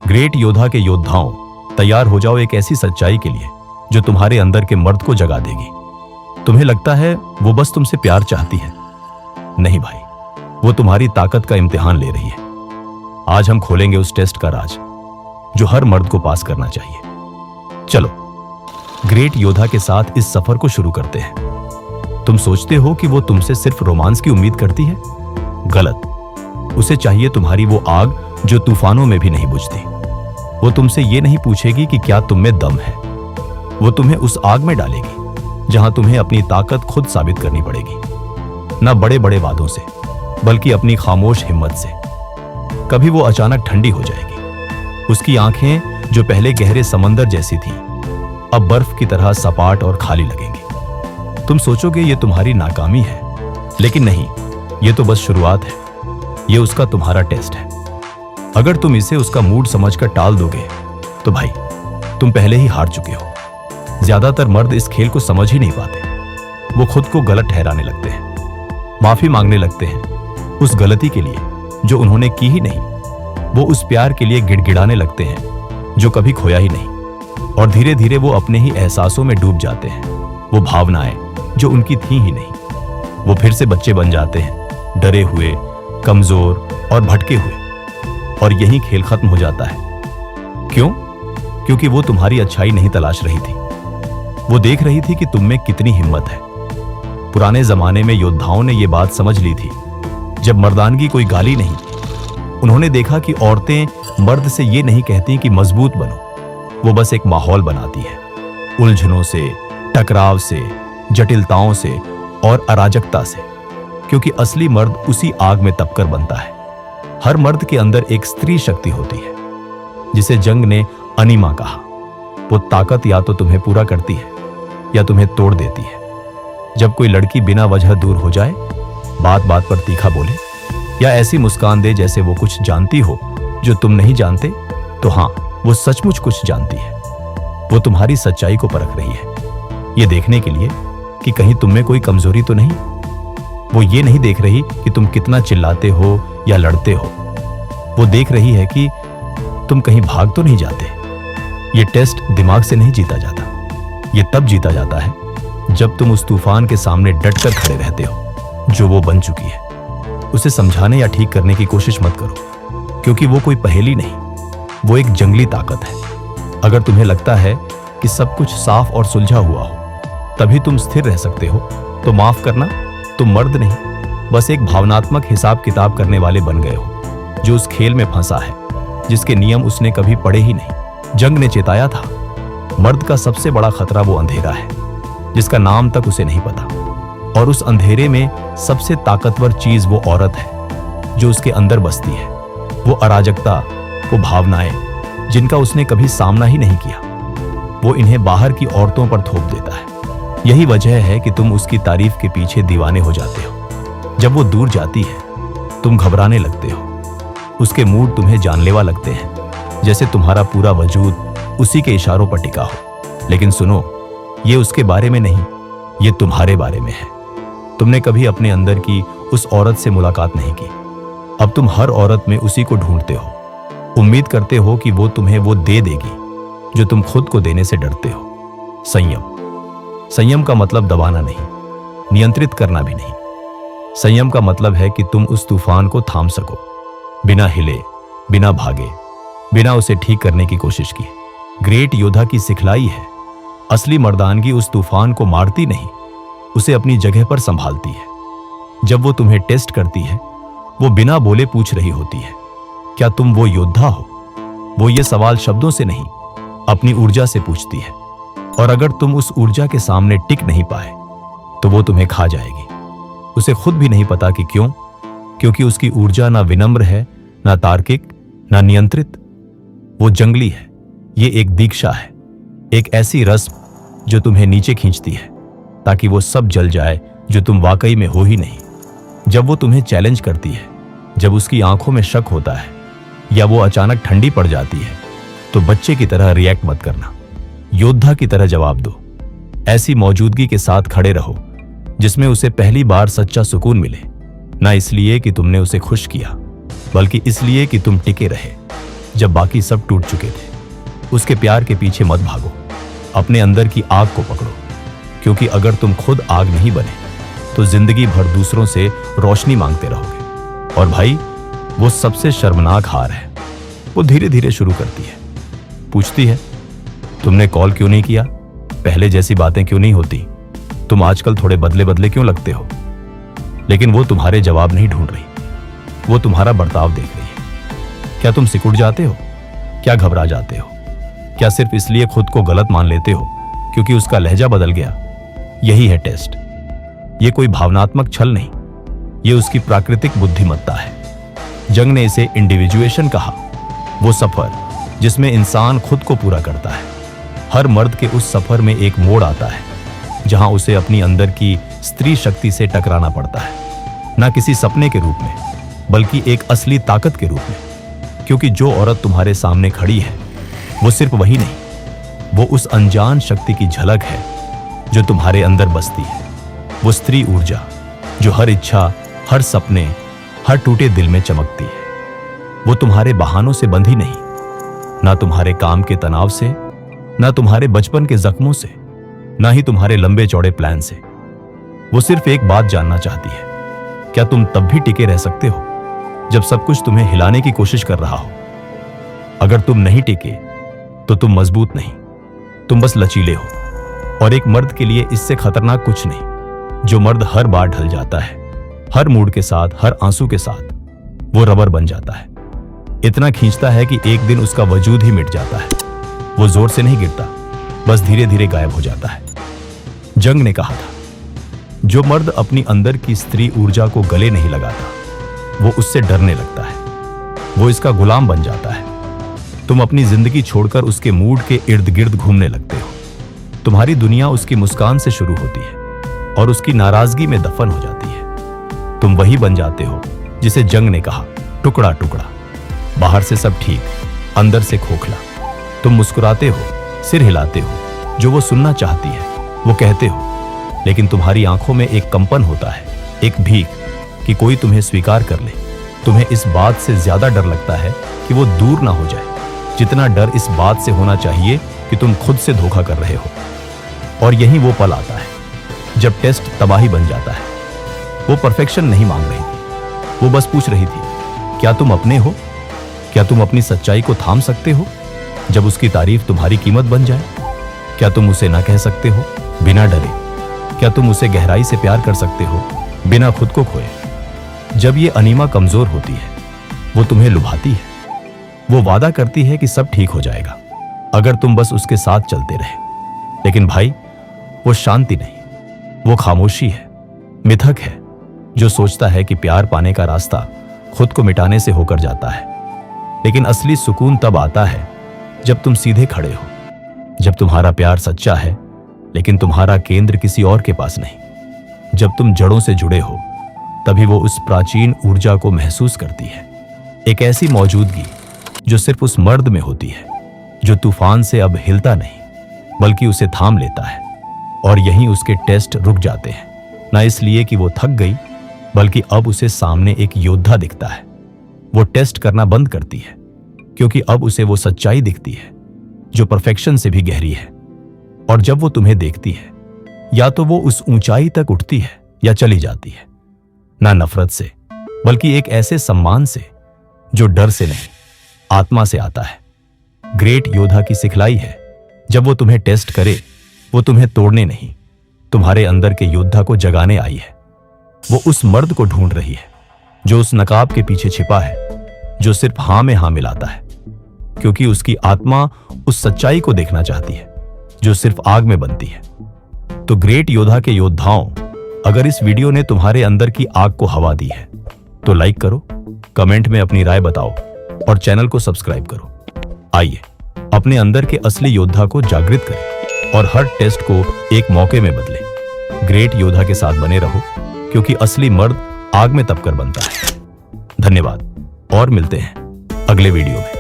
Great योद्धा के योद्धाओं, तैयार हो जाओ एक ऐसी सच्चाई के लिए जो तुम्हारे अंदर के मर्द को जगा देगी। तुम्हें लगता है वो बस तुमसे प्यार चाहती है। नहीं भाई, वो तुम्हारी ताकत का इम्तिहान ले रही है। आज हम खोलेंगे उस टेस्ट का राज जो हर मर्द को पास करना चाहिए। चलो ग्रेट योद्धा के साथ इस सफर को शुरू करते हैं। तुम सोचते हो कि वो तुमसे सिर्फ रोमांस की उम्मीद करती है? गलत। उसे चाहिए तुम्हारी वो आग जो तूफानों में भी नहीं बुझती। वो तुमसे ये नहीं पूछेगी कि क्या तुम में दम है। वो तुम्हें उस आग में डालेगी जहां तुम्हें अपनी ताकत खुद साबित करनी पड़ेगी। ना बड़े बड़े वादों से, बल्कि अपनी खामोश हिम्मत से। कभी वो अचानक ठंडी हो जाएगी। उसकी आंखें जो पहले गहरे समंदर जैसी थी, अब बर्फ की तरह सपाट और खाली लगेंगी। तुम सोचोगे ये तुम्हारी नाकामी है, लेकिन नहीं, ये तो बस शुरुआत है। ये उसका तुम्हारा टेस्ट है। अगर तुम इसे उसका मूड समझकर टाल दोगे तो भाई तुम पहले ही हार चुके हो। ज्यादातर मर्द इस खेल को समझ ही नहीं पाते। वो खुद को गलत ठहराने लगते हैं, माफी मांगने लगते हैं उस गलती के लिए जो उन्होंने की ही नहीं। वो उस प्यार के लिए गिड़गिड़ाने लगते हैं जो कभी खोया ही नहीं। और धीरे धीरे वो अपने ही एहसासों में डूब जाते हैं, वो भावनाएं जो उनकी थी ही नहीं। वो फिर से बच्चे बन जाते हैं, डरे हुए, कमजोर और भटके हुए। और यही खेल खत्म हो जाता है। क्यों? क्योंकि वो तुम्हारी अच्छाई नहीं तलाश रही थी। वो देख रही थी कि तुम में कितनी हिम्मत है। पुराने जमाने में योद्धाओं ने ये बात समझ ली थी जब मर्दानगी कोई गाली नहीं। उन्होंने देखा कि औरतें मर्द से ये नहीं कहती कि मजबूत बनो, वो बस एक माहौल बनाती है, उलझनों से, टकराव से, जटिलताओं से और अराजकता से। क्योंकि असली मर्द उसी आग में तपकर बनता है। हर मर्द के अंदर एक स्त्री शक्ति होती है जिसे जंग ने अनिमा कहा। वो ताकत या तो तुम्हें पूरा करती है या तुम्हें तोड़ देती है। जब कोई लड़की बिना वजह दूर हो जाए, बात बात पर तीखा बोले या ऐसी मुस्कान दे जैसे वो कुछ जानती हो जो तुम नहीं जानते, तो हाँ, वो सचमुच कुछ जानती है। वो तुम्हारी सच्चाई को परख रही है, ये देखने के लिए कि कहीं तुम में कोई कमजोरी तो नहीं। वो ये नहीं देख रही कि तुम कितना चिल्लाते हो या लड़ते हो। वो देख रही है कि तुम कहीं भाग तो नहीं जाते। ये टेस्ट दिमाग से नहीं जीता जाता। ये तब जीता जाता है जब तुम उस तूफान के सामने डटकर खड़े रहते हो जो वो बन चुकी है। उसे समझाने या ठीक करने की कोशिश मत करो, क्योंकि वो कोई पहेली नहीं, वो एक जंगली ताकत है। अगर तुम्हें लगता है कि सब कुछ साफ और सुलझा हुआ हो तभी तुम स्थिर रह सकते हो, तो माफ करना, तुम मर्द नहीं, बस एक भावनात्मक हिसाब किताब करने वाले बन गए हो जो उस खेल में फंसा है जिसके नियम उसने कभी पढ़े ही नहीं। जंग ने चेताया था, मर्द का सबसे बड़ा खतरा वो अंधेरा है जिसका नाम तक उसे नहीं पता। और उस अंधेरे में सबसे ताकतवर चीज वो औरत है जो उसके अंदर बसती है। वो अराजकता, वो भावनाएं जिनका उसने कभी सामना ही नहीं किया, वो इन्हें बाहर की औरतों पर थोप देता है। यही वजह है कि तुम उसकी तारीफ के पीछे दीवाने हो जाते हो। जब वो दूर जाती है तुम घबराने लगते हो। उसके मूड तुम्हें जानलेवा लगते हैं, जैसे तुम्हारा पूरा वजूद उसी के इशारों पर टिका हो। लेकिन सुनो, ये उसके बारे में नहीं, ये तुम्हारे बारे में है। तुमने कभी अपने अंदर की उस औरत से मुलाकात नहीं की। अब तुम हर औरत में उसी को ढूंढते हो, उम्मीद करते हो कि वो तुम्हें वो दे देगी जो तुम खुद को देने से डरते हो। संयम। संयम का मतलब दबाना नहीं, नियंत्रित करना भी नहीं। संयम का मतलब है कि तुम उस तूफान को थाम सको, बिना हिले, बिना भागे, बिना उसे ठीक करने की कोशिश किए। ग्रेट योद्धा की सिखलाई है, असली मर्दानगी उस तूफान को मारती नहीं, उसे अपनी जगह पर संभालती है। जब वो तुम्हें टेस्ट करती है, वो बिना बोले पूछ रही होती है, क्या तुम वो योद्धा हो? वो ये सवाल शब्दों से नहीं, अपनी ऊर्जा से पूछती है। और अगर तुम उस ऊर्जा के सामने टिक नहीं पाए तो वो तुम्हें खा जाएगी। उसे खुद भी नहीं पता कि क्यों, क्योंकि उसकी ऊर्जा ना विनम्र है, ना तार्किक, ना नियंत्रित। वो जंगली है। ये एक दीक्षा है, एक ऐसी रस्म जो तुम्हें नीचे खींचती है ताकि वो सब जल जाए जो तुम वाकई में हो ही नहीं। जब वो तुम्हें चैलेंज करती है, जब उसकी आंखों में शक होता है या वो अचानक ठंडी पड़ जाती है, तो बच्चे की तरह रिएक्ट मत करना, योद्धा की तरह जवाब दो। ऐसी मौजूदगी के साथ खड़े रहो जिसमें उसे पहली बार सच्चा सुकून मिले, ना इसलिए कि तुमने उसे खुश किया, बल्कि इसलिए कि तुम टिके रहे। जब बाकी सब टूट चुके थे। उसके प्यार के पीछे मत भागो, अपने अंदर की आग को पकड़ो, क्योंकि अगर तुम खुद आग नहीं बने तो जिंदगी भर दूसरों से रोशनी मांगते रहोगे। और भाई, वो सबसे शर्मनाक हार है। वो धीरे धीरे शुरू करती है, पूछती है तुमने कॉल क्यों नहीं किया, पहले जैसी बातें क्यों नहीं होती, तुम आजकल थोड़े बदले बदले क्यों लगते हो। लेकिन वो तुम्हारे जवाब नहीं ढूंढ रही, वो तुम्हारा बर्ताव देख रही है। क्या तुम सिकुड़ जाते हो, क्या घबरा जाते हो, क्या सिर्फ इसलिए खुद को गलत मान लेते हो क्योंकि उसका लहजा बदल गया। यही है टेस्ट। ये कोई भावनात्मक छल नहीं, ये उसकी प्राकृतिक बुद्धिमत्ता है। जंग ने इसे इंडिविजुएशन कहा, वो सफर जिसमें इंसान खुद को पूरा करता है। हर मर्द के उस सफर में एक मोड़ आता है जहां उसे अपनी अंदर की स्त्री शक्ति से टकराना पड़ता है, ना किसी सपने के रूप में बल्कि एक असली ताकत के रूप में। क्योंकि जो औरत तुम्हारे सामने खड़ी है वो सिर्फ वही नहीं, वो उस अनजान शक्ति की झलक है जो तुम्हारे अंदर बसती है। वो स्त्री ऊर्जा जो हर इच्छा, हर सपने, हर टूटे दिल में चमकती है। वो तुम्हारे बहानों से बंधी नहीं, ना तुम्हारे काम के तनाव से, ना तुम्हारे बचपन के जख्मों से, ना ही तुम्हारे लंबे चौड़े प्लान से। वो सिर्फ एक बात जानना चाहती है, क्या तुम तब भी टिके रह सकते हो जब सब कुछ तुम्हें हिलाने की कोशिश कर रहा हो। अगर तुम नहीं टिके तो तुम मजबूत नहीं, तुम बस लचीले हो। और एक मर्द के लिए इससे खतरनाक कुछ नहीं। जो मर्द हर बार ढल जाता है, हर मूड के साथ, हर आंसू के साथ, वो रबर बन जाता है। इतना खींचता है कि एक दिन उसका वजूद ही मिट जाता है। वो जोर से नहीं गिरता, बस धीरे धीरे गायब हो जाता है। जंग ने कहा था, जो मर्द अपनी अंदर की स्त्री ऊर्जा को गले नहीं लगाता वो उससे डरने लगता है, वो इसका गुलाम बन जाता है। तुम अपनी जिंदगी छोड़कर उसके मूड के इर्द गिर्द घूमने लगते हो। तुम्हारी दुनिया उसकी मुस्कान से शुरू होती है और उसकी नाराजगी में दफन हो जाती है। तुम वही बन जाते हो जिसे जंग ने कहा, टुकड़ा टुकड़ा। बाहर से सब ठीक, अंदर से खोखला। तुम मुस्कुराते हो, सिर हिलाते हो, जो वो सुनना चाहती है वो कहते हो, लेकिन तुम्हारी आंखों में एक कंपन होता है, एक भीख कि कोई तुम्हें स्वीकार कर ले। तुम्हें इस बात से ज्यादा डर लगता है कि वो दूर ना हो जाए, जितना डर इस बात से होना चाहिए कि तुम खुद से धोखा कर रहे हो। और यही वो पल आता है जब टेस्ट तबाही बन जाता है। वो परफेक्शन नहीं मांग रही थी, वो बस पूछ रही थी, क्या तुम अपने हो, क्या तुम अपनी सच्चाई को थाम सकते हो जब उसकी तारीफ तुम्हारी कीमत बन जाए। क्या तुम उसे ना कह सकते हो बिना डरे, क्या तुम उसे गहराई से प्यार कर सकते हो बिना खुद को खोए। जब ये अनीमा कमजोर होती है, वो तुम्हें लुभाती है, वो वादा करती है कि सब ठीक हो जाएगा अगर तुम बस उसके साथ चलते रहे। लेकिन भाई, वो शांति नहीं, वो खामोशी है, मिथक है जो सोचता है कि प्यार पाने का रास्ता खुद को मिटाने से होकर जाता है। लेकिन असली सुकून तब आता है जब तुम सीधे खड़े हो, जब तुम्हारा प्यार सच्चा है लेकिन तुम्हारा केंद्र किसी और के पास नहीं। जब तुम जड़ों से जुड़े हो, तभी वो उस प्राचीन ऊर्जा को महसूस करती है, एक ऐसी मौजूदगी जो सिर्फ उस मर्द में होती है, जो तूफान से अब हिलता नहीं बल्कि उसे थाम लेता है। और यहीं उसके टेस्ट रुक जाते हैं, ना इसलिए कि वो थक गई बल्कि अब उसे सामने एक योद्धा दिखता है। वो टेस्ट करना बंद करती है क्योंकि अब उसे वो सच्चाई दिखती है जो परफेक्शन से भी गहरी है। और जब वो तुम्हें देखती है, या तो वो उस ऊंचाई तक उठती है या चली जाती है, ना नफरत से बल्कि एक ऐसे सम्मान से जो डर से नहीं, आत्मा से आता है। ग्रेट योद्धा की सिखलाई है, जब वो तुम्हें टेस्ट करे, वो तुम्हें तोड़ने नहीं, तुम्हारे अंदर के योद्धा को जगाने आई है। वो उस मर्द को ढूंढ रही है जो उस नकाब के पीछे छिपा है, जो सिर्फ हां में हां मिलाता है, क्योंकि उसकी आत्मा उस सच्चाई को देखना चाहती है जो सिर्फ आग में बनती है। तो ग्रेट योद्धा के योद्धाओं, अगर इस वीडियो ने तुम्हारे अंदर की आग को हवा दी है तो लाइक करो, कमेंट में अपनी राय बताओ और चैनल को सब्सक्राइब करो। आइए अपने अंदर के असली योद्धा को जागृत करें और हर टेस्ट को एक मौके में बदलें। ग्रेट योद्धा के साथ बने रहो, क्योंकि असली मर्द आग में तपकर बनता है। धन्यवाद और मिलते हैं अगले वीडियो में।